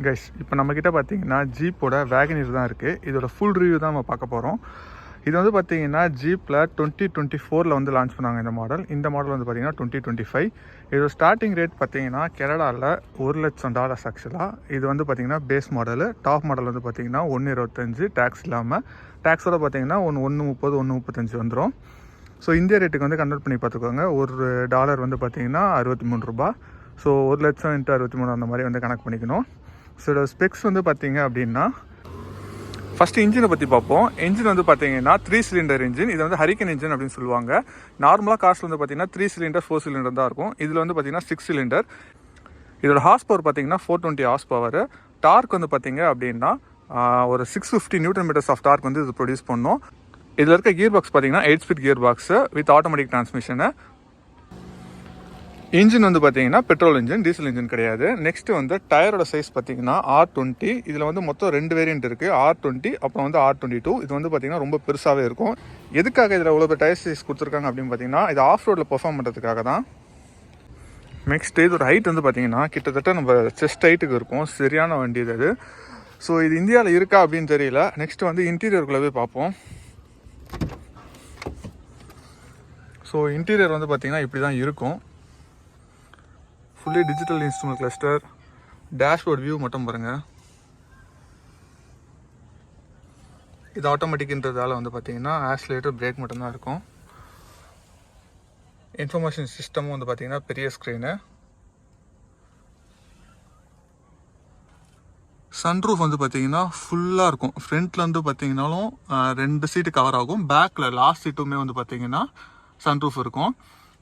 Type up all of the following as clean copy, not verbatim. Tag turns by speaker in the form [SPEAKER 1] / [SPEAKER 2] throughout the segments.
[SPEAKER 1] Guys இப்போ நம்மக்கிட்ட பார்த்தீங்கன்னா ஜீப்போட வேகனர் தான் இருக்குது. இதோட ஃபுல் ரிவ்யூ தான் நம்ம பார்க்க போகிறோம். இது வந்து பார்த்தீங்கன்னா ஜீப்பில் 2024 வந்து லான்ச் பண்ணாங்க இந்த மாடல். இந்த மாடல் வந்து பார்த்தீங்கன்னா 2025. இதோட ஸ்டார்டிங் ரேட் பார்த்தீங்கன்னா கனடாவில் $1,00,000 ஆக்சுவலாக. இது வந்து பார்த்தீங்கன்னா பேஸ் மாடலு. டாப் மாடல் வந்து பார்த்தீங்கன்னா 125 டேக்ஸ் இல்லாமல். டேக்ஸோட பார்த்தீங்கன்னா $130 $135 வந்துடும். ஸோ இந்தியா ரேட்டுக்கு வந்து கன்வெர்ட் பண்ணி பார்த்துக்கோங்க. $1 வந்து பார்த்தீங்கன்னா ₹63. ஸோ 1,00,000 × 63 அந்த மாதிரி வந்து கணக்கு பண்ணிக்கணும். ஸோ இதோட ஸ்பெக்ஸ் வந்து பார்த்தீங்க அப்படின்னா ஃபஸ்ட்டு இன்ஜினை பற்றி பார்ப்போம். இன்ஜின் வந்து பார்த்தீங்கன்னா 3 சிலிண்டர் இன்ஜின். இது வந்து ஹரிக்கன் இன்ஜின் அப்படின்னு சொல்லுவாங்க. நார்மலாக காஸ்ட் வந்து பார்த்தீங்கன்னா 3 சிலிண்டர் 4 சிலிண்டர் தான் இருக்கும். இதில் வந்து பார்த்தீங்கன்னா 6 சிலிண்டர். இதோட ஹார்ஸ் பவர் பார்த்தீங்கன்னா 420 ஹார்ஸ் பவர். டார்க் வந்து பார்த்தீங்க அப்படின்னா ஒரு 650 நியூட்டன் மீட்டர்ஸ் ஆஃப் டார்க் வந்து இது ப்ரொடியூஸ் பண்ணும். இதில் இருக்க கியர் பாக்ஸ் பார்த்தீங்கன்னா 8 speed gear box with automatic transmission. Engine வந்து பார்த்தீங்கன்னா பெட்ரோல் இன்ஜின், டீசல் இன்ஜின் கிடையாது. நெக்ஸ்ட்டு வந்து டயரோட சைஸ் பார்த்தீங்கன்னா R20. இதில் வந்து மொத்தம் 2 வேரியன்ட் இருக்குது, R20 அப்புறம் வந்து R22. இது வந்து பார்த்தீங்கன்னா ரொம்ப பெருசாகவே இருக்கும். எதுக்காக இதில் இவ்வளோ டயர் சைஸ் கொடுத்துருக்காங்க அப்படின்னு பார்த்தீங்கன்னா இது ஆஃப் ரோடில் பெர்ஃபார்ம் பண்ணுறதுக்காக தான். நெக்ஸ்ட்டு இதோட ஹைட் வந்து பார்த்தீங்கன்னா கிட்டத்தட்ட நம்ம செஸ்ட் ஹைட்டுக்கு இருக்கும். சரியான வண்டி இது. ஸோ இது இந்தியாவில் இருக்கா அப்படின்னு தெரியல. நெக்ஸ்ட்டு வந்து இன்டீரியருக்குள்ளே போய் பார்ப்போம். ஸோ இன்டீரியர் வந்து பார்த்தீங்கன்னா இப்படி தான் இருக்கும். Fully digital instrument cluster. Dashboard view மட்டும் பாருங்கள். இது ஆட்டோமேட்டிக்ன்றதால வந்து பார்த்தீங்கன்னா ஆக்சிலேட்டர் பிரேக் மட்டும்தான் இருக்கும். இன்ஃபர்மேஷன் சிஸ்டமும் வந்து பார்த்தீங்கன்னா பெரிய ஸ்க்ரீனு. சன்ரூஃப் வந்து பார்த்தீங்கன்னா ஃபுல்லாக இருக்கும். ஃப்ரண்ட்டில் வந்து பார்த்தீங்கன்னாலும் 2 சீட்டு கவர் ஆகும். பேக்கில் லாஸ்ட் சீட்டுமே வந்து பார்த்தீங்கன்னா சன்ரூஃப் இருக்கும்.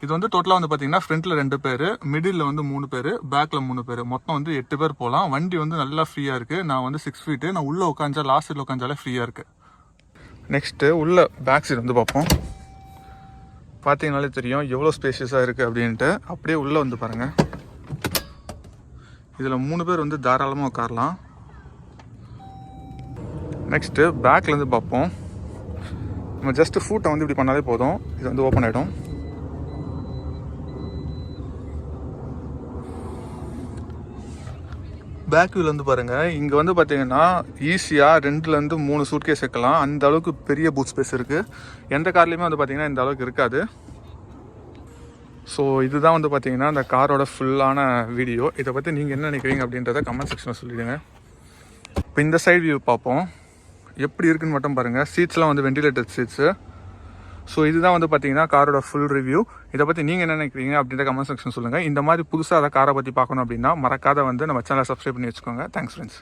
[SPEAKER 1] இது வந்து டோட்டலாக வந்து பார்த்தீங்கன்னா ஃப்ரண்ட்டில் 2 பேர், மிடில் வந்து 3 பேர், பேக்கில் 3 பேர், மொத்தம் வந்து 8 பேர் போகலாம். வண்டி வந்து நல்லா ஃப்ரீயாக இருக்குது. நான் வந்து 6 ஃபீட்டு, நான் உள்ளே உட்காந்தா லாஸ்ட் சீட்டில் உட்காந்தாலே ஃப்ரீயாக இருக்குது. நெக்ஸ்ட்டு உள்ள பேக் சீட் வந்து பார்ப்போம். பார்த்தீங்கனாலே தெரியும் எவ்வளோ ஸ்பேஷியஸாக இருக்குது அப்படின்ட்டு. அப்படியே உள்ளே வந்து பாருங்கள். இதில் 3 பேர் வந்து தாராளமாக உட்காரலாம். நெக்ஸ்ட்டு பேக்லேருந்து பார்ப்போம். நம்ம ஜஸ்ட்டு ஃபூட்டை வந்து இப்படி பண்ணாலே போதும், இது வந்து ஓப்பன் ஆகிடும். பேக் வியூவில் வந்து பாருங்கள். இங்கே வந்து பார்த்தீங்கன்னா ஈஸியாக 2லேருந்து 3 சூட்கேஸ் வைக்கலாம். அந்த அளவுக்கு பெரிய பூட் ஸ்பேஸ் இருக்குது. எந்த கார்லேயுமே வந்து பார்த்தீங்கன்னா இந்த அளவுக்கு இருக்காது. ஸோ இதுதான் வந்து பார்த்தீங்கன்னா இந்த காரோட ஃபுல்லான வீடியோ. இதை பற்றி நீங்கள் என்ன நினைக்கிறீங்க அப்படின்றத கமெண்ட் செக்ஷனில் சொல்லிவிடுங்க. இப்போ இந்த சைடு வியூ பார்ப்போம். எப்படி இருக்குன்னு மட்டும் பாருங்கள். சீட்ஸ்லாம் வந்து வென்டிலேட்டட் சீட்ஸு. ஸோ இதுதான் வந்து பார்த்தீங்கன்னா காரோட ஃபுல் ரிவ்யூ. இதை பற்றி நீங்கள் என்ன நினைக்கிறீங்க அப்படின்ற கமெண்ட் செக்ஷன் சொல்லுங்கள். இந்த மாதிரி புதுசாக அதை காரை பற்றி பார்க்கணும் அப்படின்னா மறக்காத வந்து நம்ம சேனலை சப்ஸ்கிரைப் பண்ணி வச்சுக்கோங்க. Thanks friends.